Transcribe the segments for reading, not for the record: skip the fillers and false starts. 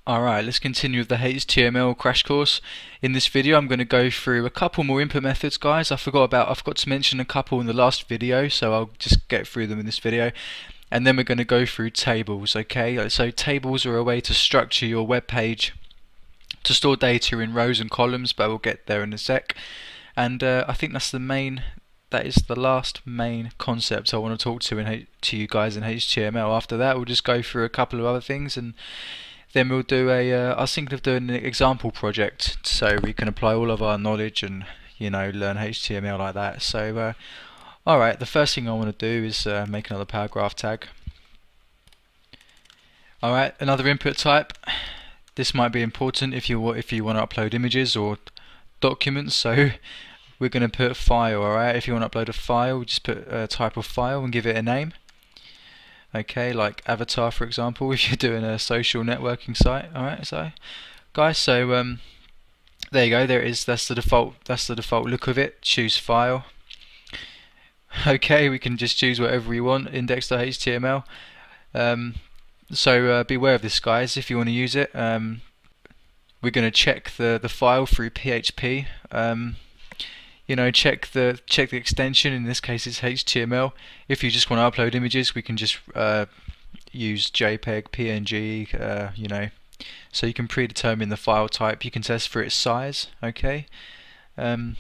Alright, let's continue with the HTML crash course. In this video I'm going to go through a couple more input methods, guys. I forgot to mention a couple in the last video, so I'll just get through them in this video. And then we're going to go through tables, okay? So tables are a way to structure your web page to store data in rows and columns, but we'll get there in a sec. And I think that is the last main concept I want to talk to you guys in HTML. After that, we'll just go through a couple of other things, and then we'll do I was thinking of doing an example project so we can apply all of our knowledge and learn HTML like that. So alright, the first thing I want to do is make another paragraph tag. Alright, another input type. This might be important if you want to upload images or documents, so we're going to put file. Alright, if you want to upload a file, just put a type of file and give it a name. Okay, like avatar, for example, if you're doing a social networking site. Alright, so guys, so there you go, there it is. That's the default look of it. Choose file. Okay, we can just choose whatever we want, index.html. So beware of this, guys, if you want to use it. We're going to check the file through PHP. Check the extension. In this case it's HTML. If you just want to upload images, we can just use JPEG, PNG, so you can predetermine the file type. You can test for its size, okay? So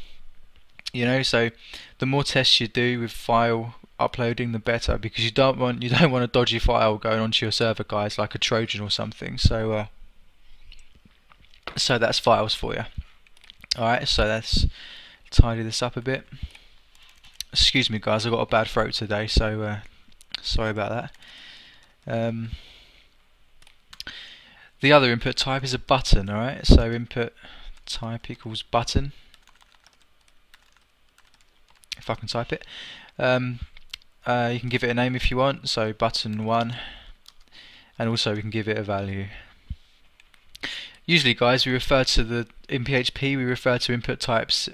the more tests you do with file uploading, the better, because you don't want a dodgy file going onto your server, guys, like a Trojan or something. So so that's files for you. Alright, so let's tidy this up a bit. Excuse me, guys, I've got a bad throat today, so sorry about that. The other input type is a button. Alright, so input type equals button, if I can type it. You can give it a name if you want, so button1, and also we can give it a value. Usually, guys, in PHP we refer to input types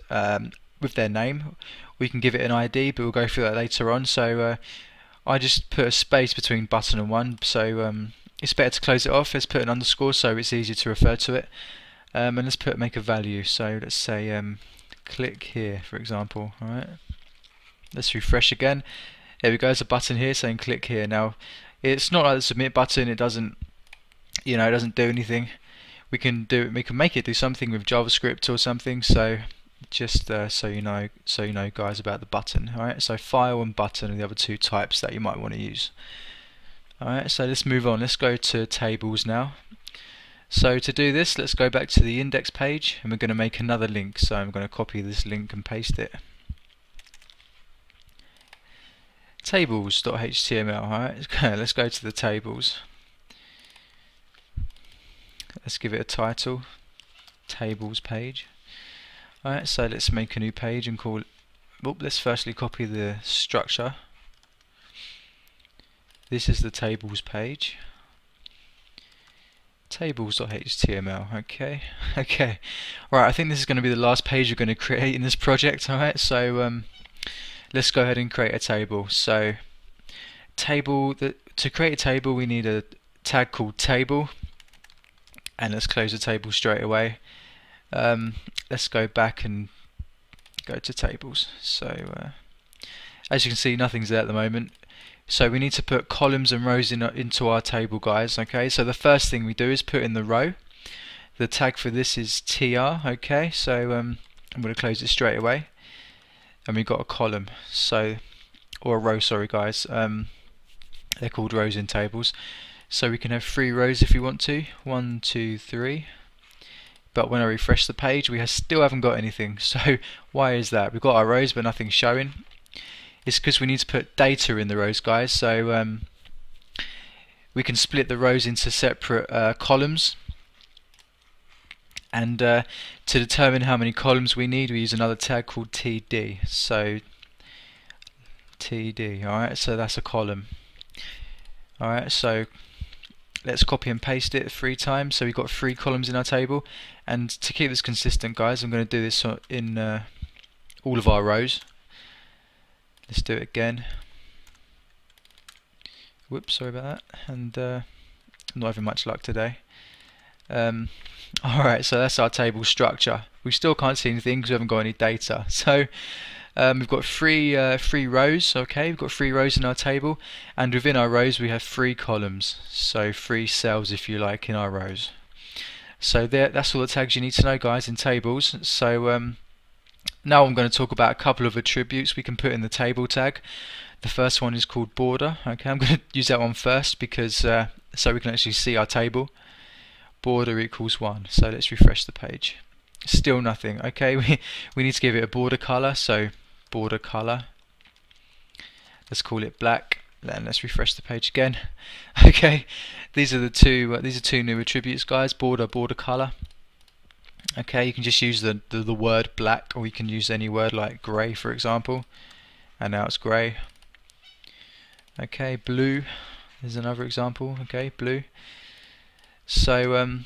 with their name. We can give it an ID, but we'll go through that later on. So I just put a space between button and one, so it's better to close it off. Let's put an underscore so it's easier to refer to it, and let's make a value. So let's say click here, for example. Alright, let's refresh again. There we go, there's a button here saying click here. Now it's not like the submit button, it doesn't it doesn't do anything. We can make it do something with JavaScript or something, so just so you know guys, about the button. Alright, so file and button are the other two types that you might want to use. Alright, so let's move on. Let's go to tables now. So to do this, let's go back to the index page, and we're going to make another link. So I'm going to copy this link and paste it. Tables.html. Alright, let's go to the tables. Let's give it a title, tables page. Alright, so let's make a new page and call it, let's firstly copy the structure. This is the tables page. Tables.html, okay. Right, I think this is going to be the last page you're going to create in this project. Alright, so let's go ahead and create a table. So to create a table we need a tag called table. And let's close the table straight away. Let's go back and go to tables. So as you can see, nothing's there at the moment. So we need to put columns and rows into our table, guys. Okay, so the first thing we do is put in the row. The tag for this is tr. Okay, so I'm going to close it straight away. And we've got a column, or a row, sorry guys. They're called rows in tables. So we can have 3 rows if you want to, 1, 2, 3. But when I refresh the page, we still haven't got anything. So why is that? We've got our rows, but nothing's showing. It's because we need to put data in the rows, guys. So we can split the rows into separate columns. And to determine how many columns we need, we use another tag called td. So td, alright, so that's a column. Alright, so let's copy and paste it 3 times, so we've got 3 columns in our table. And to keep this consistent, guys, I'm going to do this in all of our rows. Let's do it again. Whoops, sorry about that. And not having much luck today. Alright, so that's our table structure. We still can't see anything because we haven't got any data. So we've got three rows. Okay, we've got 3 rows in our table, and within our rows we have 3 columns. So 3 cells, if you like, in our rows. So that's all the tags you need to know, guys, in tables. So now I'm going to talk about a couple of attributes we can put in the table tag. The first one is called border. Okay, I'm going to use that one first because so we can actually see our table. Border equals 1. So let's refresh the page. Still nothing. Okay, we need to give it a border color. So border color. Let's call it black. Then let's refresh the page again. Okay, these are two new attributes, guys. Border color. Okay, you can just use the word black, or you can use any word like grey, for example. And now it's grey. Okay, blue is another example. Okay, blue. So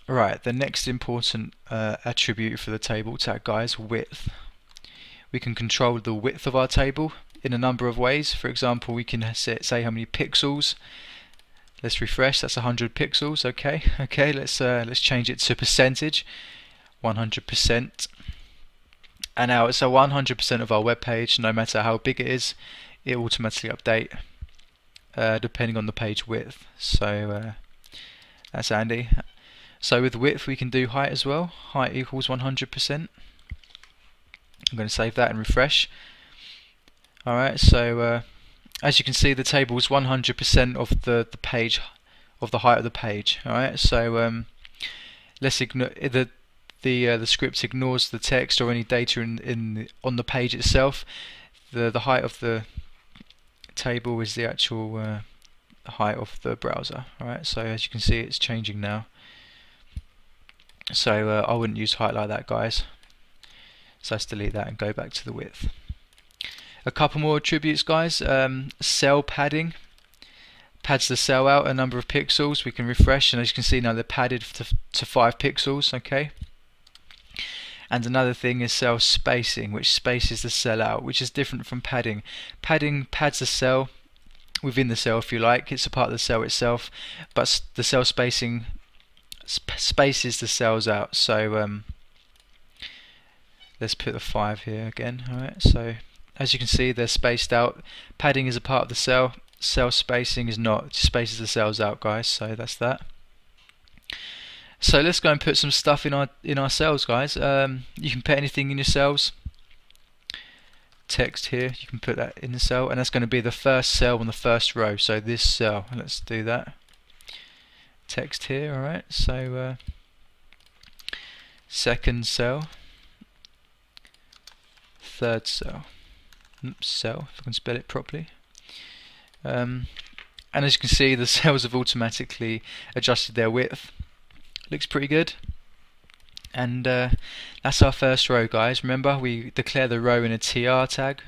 right, the next important attribute for the table tag, guys, width. We can control the width of our table in a number of ways. For example, we can say how many pixels. Let's refresh. That's 100 pixels. Okay. Okay. Let's change it to percentage. 100%. And now it's 100% of our web page. No matter how big it is, it will automatically update depending on the page width. So that's handy. So with width, we can do height as well. Height equals 100%. I'm going to save that and refresh. Alright, so as you can see, the table is 100% of the page, of the height of the page. Alright, so let's ignore the script ignores the text or any data on the page itself. The height of the table is the actual height of the browser. Alright, so as you can see, it's changing now. So I wouldn't use height like that, guys. So let's delete that and go back to the width. A couple more attributes, guys. Cell padding pads the cell out a number of pixels. We can refresh, and as you can see now, they're padded to 5 pixels. Okay. And another thing is cell spacing, which spaces the cell out, which is different from padding. Padding pads the cell within the cell, if you like. It's a part of the cell itself, but the cell spacing spaces the cells out. So let's put the 5 here again. Alright, so as you can see, they're spaced out. Padding is a part of the cell. Cell spacing is not. It just spaces the cells out, guys. So that's that. So let's go and put some stuff in our cells, guys. You can put anything in your cells. Text here, you can put that in the cell, and that's going to be the first cell on the first row. So this cell. Let's do that. Text here. Alright. So second cell. Third cell. Cell, if I can spell it properly. And as you can see, the cells have automatically adjusted their width. Looks pretty good. And that's our first row, guys. Remember, we declare the row in a tr tag,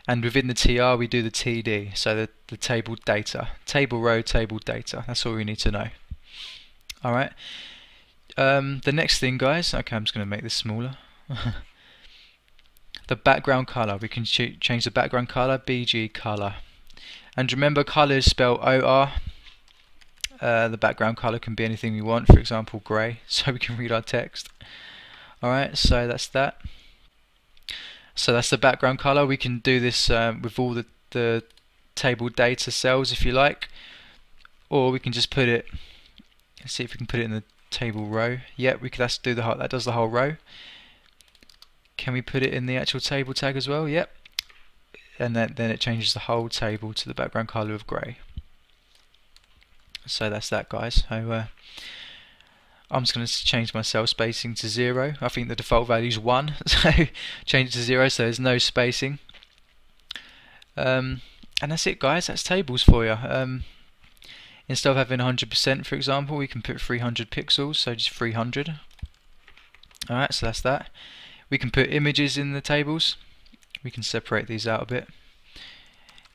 and within the tr we do the td, so the table data. Table row, table data. That's all we need to know. Alright. The next thing, guys, okay, I'm just going to make this smaller. The background color. We can change the background color, BG color. And remember, color is spelled OR. The background color can be anything we want, for example, grey, so we can read our text. Alright, so that's that. So that's the background color. We can do this with all the table data cells, if you like, or we can just put it. Let's see if we can put it in the table row. Yep, we could. That does the whole row. Can we put it in the actual table tag as well? Yep. And then it changes the whole table to the background color of grey. So that's that, guys. So I'm just going to change my cell spacing to 0. I think the default value is 1, so change it to 0 so there's no spacing. And that's it, guys. That's tables for you. Instead of having 100%, for example, we can put 300 pixels, so just 300. Alright, so that's that. We can put images in the tables. We can separate these out a bit.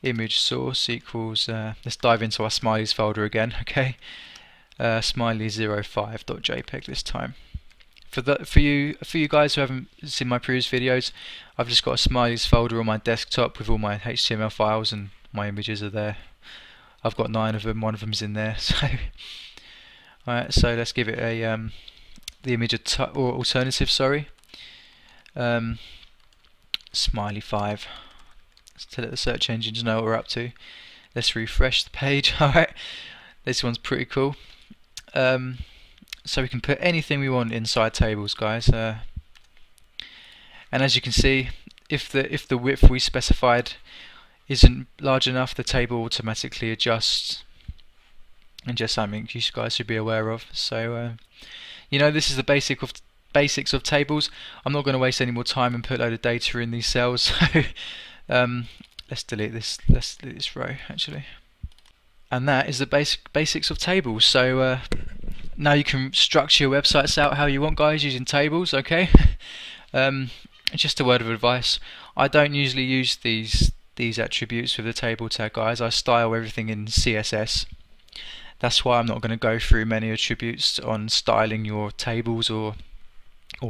Image source equals, let's dive into our smileys folder again, okay? Smiley05.jpg this time. For you guys who haven't seen my previous videos, I've just got a smileys folder on my desktop with all my HTML files, and my images are there. I've got 9 of them, one of them's in there. So Alright, so let's give it a the image or alternative, sorry. Smiley 5. To let the search engines know what we're up to. Let's refresh the page. Alright, this one's pretty cool. So we can put anything we want inside tables, guys. And as you can see, if the width we specified isn't large enough, the table automatically adjusts, and just something you guys should be aware of. So you know, this is the basics of tables. I'm not going to waste any more time and put a load of data in these cells. So let's delete this row actually. And that is the basics of tables. So now you can structure your websites out how you want, guys, using tables. Okay. Just a word of advice: I don't usually use these attributes with the table tag, guys. I style everything in CSS. That's why I'm not going to go through many attributes on styling your tables or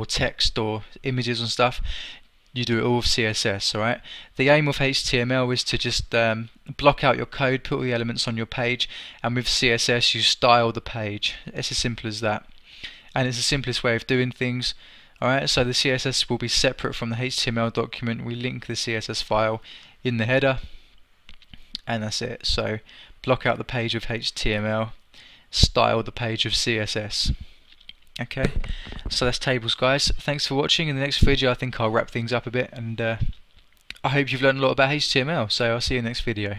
text or images and stuff. You do it all with CSS, alright? The aim of HTML is to just block out your code, put all the elements on your page, and with CSS you style the page. It's as simple as that. And it's the simplest way of doing things. Alright, so the CSS will be separate from the HTML document. We link the CSS file in the header, and that's it. So block out the page with HTML, style the page with CSS. Okay, so that's tables, guys. Thanks for watching. In the next video I think I'll wrap things up a bit, and I hope you've learned a lot about HTML, so I'll see you in the next video.